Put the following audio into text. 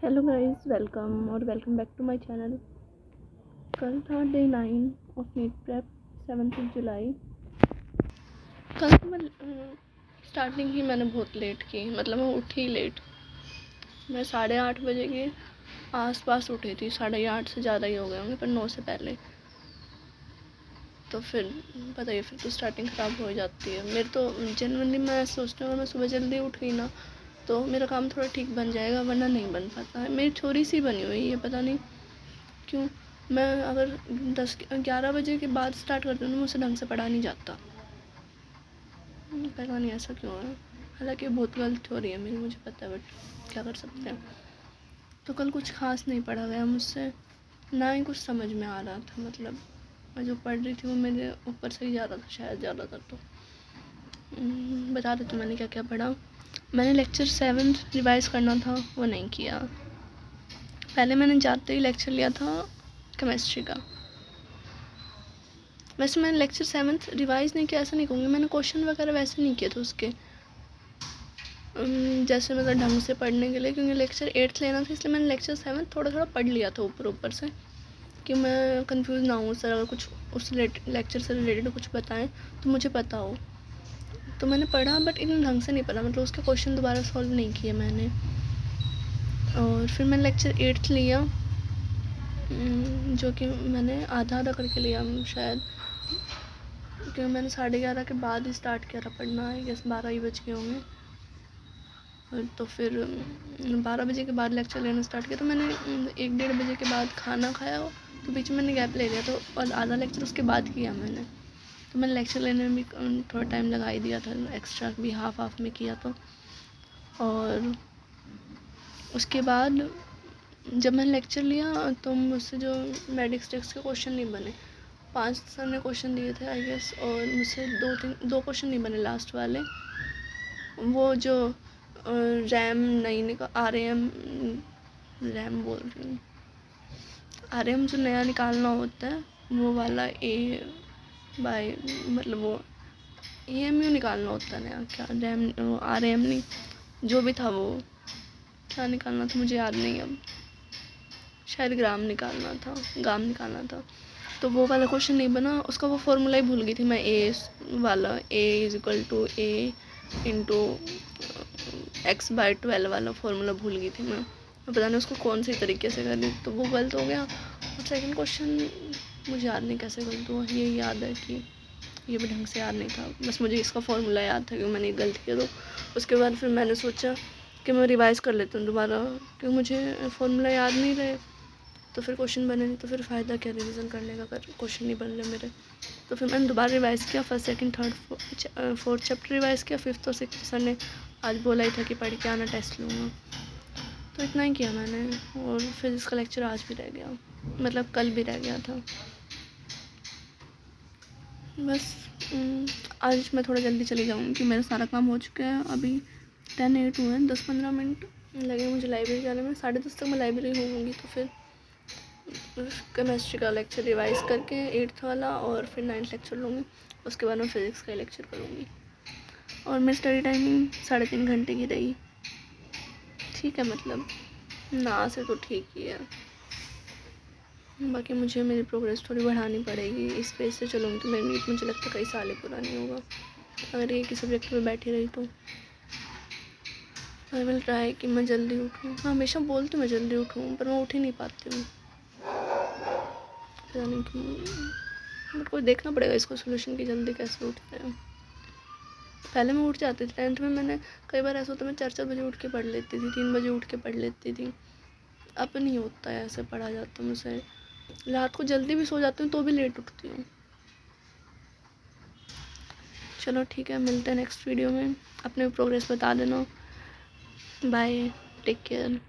Hello guys, welcome back to my channel. कल था day 9 of NEET prep, 7 जुलाई। कल तो मैं स्टार्टिंग ही मैंने बहुत लेट की, मतलब मैं उठी लेट। मैं 8:30 बजे के आसपास उठी थी, 8:30 से ज़्यादा ही हो गए होंगे, पर 9 से पहले। तो फिर बताइए, फिर तो स्टार्टिंग ख़राब हो जाती है। मेरे तो जनरली मैं सोचती हूँ, अगर मैं सुबह जल्दी उठ गई ना तो मेरा काम थोड़ा ठीक बन जाएगा, वरना नहीं बन पाता है। मेरी छोरी सी बनी हुई है, पता नहीं क्यों। मैं अगर 10-11 बजे के बाद स्टार्ट करती हूँ ना, मुझसे ढंग से पढ़ा नहीं जाता। पता नहीं ऐसा क्यों है। हालांकि बहुत गलत हो रही है मेरी, मुझे पता है, बट क्या कर सकते हैं। तो कल कुछ खास नहीं पढ़ा गया मुझसे, ना ही कुछ समझ में आ रहा था। मतलब मैं जो पढ़ रही थी वो मेरे ऊपर से ही जा रहा था शायद ज़्यादातर। तो बता देती हूँ मैंने क्या क्या पढ़ा। मैंने लेक्चर 7 रिवाइज़ करना था, वो नहीं किया। पहले मैंने जाते ही लेक्चर लिया था केमिस्ट्री का। वैसे मैंने लेक्चर 7 रिवाइज़ नहीं किया, ऐसा नहीं कहूँगी। मैंने क्वेश्चन वगैरह वैसे नहीं किए थे उसके, जैसे मतलब ढंग से पढ़ने के लिए, क्योंकि लेक्चर 8 लेना था, इसलिए मैंने लेक्चर 7 थोड़ा थोड़ा पढ़ लिया था ऊपर से, कि मैं कंफ्यूज ना हूँ। सर अगर कुछ उस लेक्चर से रिलेटेड कुछ बताएं तो मुझे पता हो। तो मैंने पढ़ा, बट इतना ढंग से नहीं पढ़ा, मतलब उसके क्वेश्चन दोबारा सॉल्व नहीं किए मैंने। और फिर मैंने लेक्चर 8 लिया, जो कि मैंने आधा करके लिया शायद, क्योंकि मैंने 11:30 के बाद ही स्टार्ट किया था पढ़ना है, जैसे 12 ही बज गए होंगे। तो फिर 12 बजे के बाद लेक्चर लेना स्टार्ट किया। तो मैंने 1-1:30 बजे के बाद खाना खाया, तो बीच में मैंने गैप ले लिया, तो और आधा लेक्चर उसके बाद किया मैंने। तो मैंने लेक्चर लेने में भी थोड़ा टाइम लगा ही दिया था, एक्स्ट्रा भी हाफ में किया। तो और उसके बाद जब मैंने लेक्चर लिया तो मुझसे जो मेडिक्स टेक्स्ट के क्वेश्चन नहीं बने, 5 सर ने क्वेश्चन दिए थे आई गेस, और मुझसे 2 क्वेश्चन नहीं बने लास्ट वाले। वो जो रैम नहीं निकाल, रैम बोल रही हूँ, RM जो नया निकालना होता है वो वाला मतलब वो AMU निकालना होता है नया, क्या रैम RM नहीं, जो भी था वो क्या निकालना था मुझे याद नहीं अब, शायद गाम निकालना था। तो वो वाला क्वेश्चन नहीं बना, उसका वो फॉर्मूला ही भूल गई थी मैं। A = A इंटू x/12 वाला फॉर्मूला भूल गई थी मैं। पता नहीं उसको कौन सी तरीके से करी, तो वो गलत हो गया। और सेकंड क्वेश्चन मुझे याद नहीं कैसे गलत हुआ, ये याद है कि ये भी ढंग से याद नहीं था, बस मुझे इसका फॉर्मूला याद था कि मैंने गलत किया। तो उसके बाद फिर मैंने सोचा कि मैं रिवाइज़ कर लेती हूँ दोबारा, क्योंकि मुझे फॉर्मूला याद नहीं रहे तो फिर क्वेश्चन बने नहीं, तो फिर फ़ायदा क्या रिवीजन करने का अगर क्वेश्चन नहीं बन रहे मेरे। तो फिर मैंने दोबारा रिवाइज़ किया, first second third 4th chapter revise किया। 5th और 6th सर ने आज बोला ही था कि पढ़ के आना, टेस्ट लूँगा। तो इतना ही किया मैंने। और फिज़िक्स का लेक्चर आज भी रह गया, मतलब कल भी रह गया था। बस आज मैं थोड़ा जल्दी चली जाऊँगी कि मेरा सारा काम हो चुका है। अभी 10:08 हुए हैं, 10-15 मिनट लगे मुझे लाइब्रेरी जाने में। 10:30 तक मैं लाइब्रेरी होंगी, तो फिर केमिस्ट्री का लेक्चर रिवाइज़ करके 8th वाला, और फिर 9th लेक्चर लूँगी। उसके बाद मैं फिज़िक्स का लेक्चर करूँगी। और मेरी स्टडी टाइमिंग 3.5 घंटे की रही। ठीक है, मतलब ना से तो ठीक ही है। बाकी मुझे मेरी प्रोग्रेस थोड़ी बढ़ानी पड़ेगी, इस पेज से चलूँगी तो मेरी नीट मुझे लगता है कई साल ही पूरा नहीं होगा अगर एक ही सब्जेक्ट में बैठी रही। तो आई विल ट्राई कि मैं जल्दी उठूँ। मैं हमेशा बोलती हूँ मैं जल्दी उठूँ, पर मैं उठ ही नहीं पाती हूँ, पता नहीं क्यों। बट कोई देखना पड़ेगा इसको सोल्यूशन की, जल्दी कैसे उठते हैं। पहले मैं उठ जाती थी 10th में, मैंने कई बार ऐसा होता मैं 4-4 बजे उठ के पढ़ लेती थी, 3 बजे उठ के पढ़ लेती थी। अब नहीं होता है ऐसे पढ़ा जाता मुझसे। रात को जल्दी भी सो जाती हूँ तो भी लेट उठती हूँ। चलो ठीक है, मिलते हैं नेक्स्ट वीडियो में। अपने प्रोग्रेस बता देना। Bye, take care.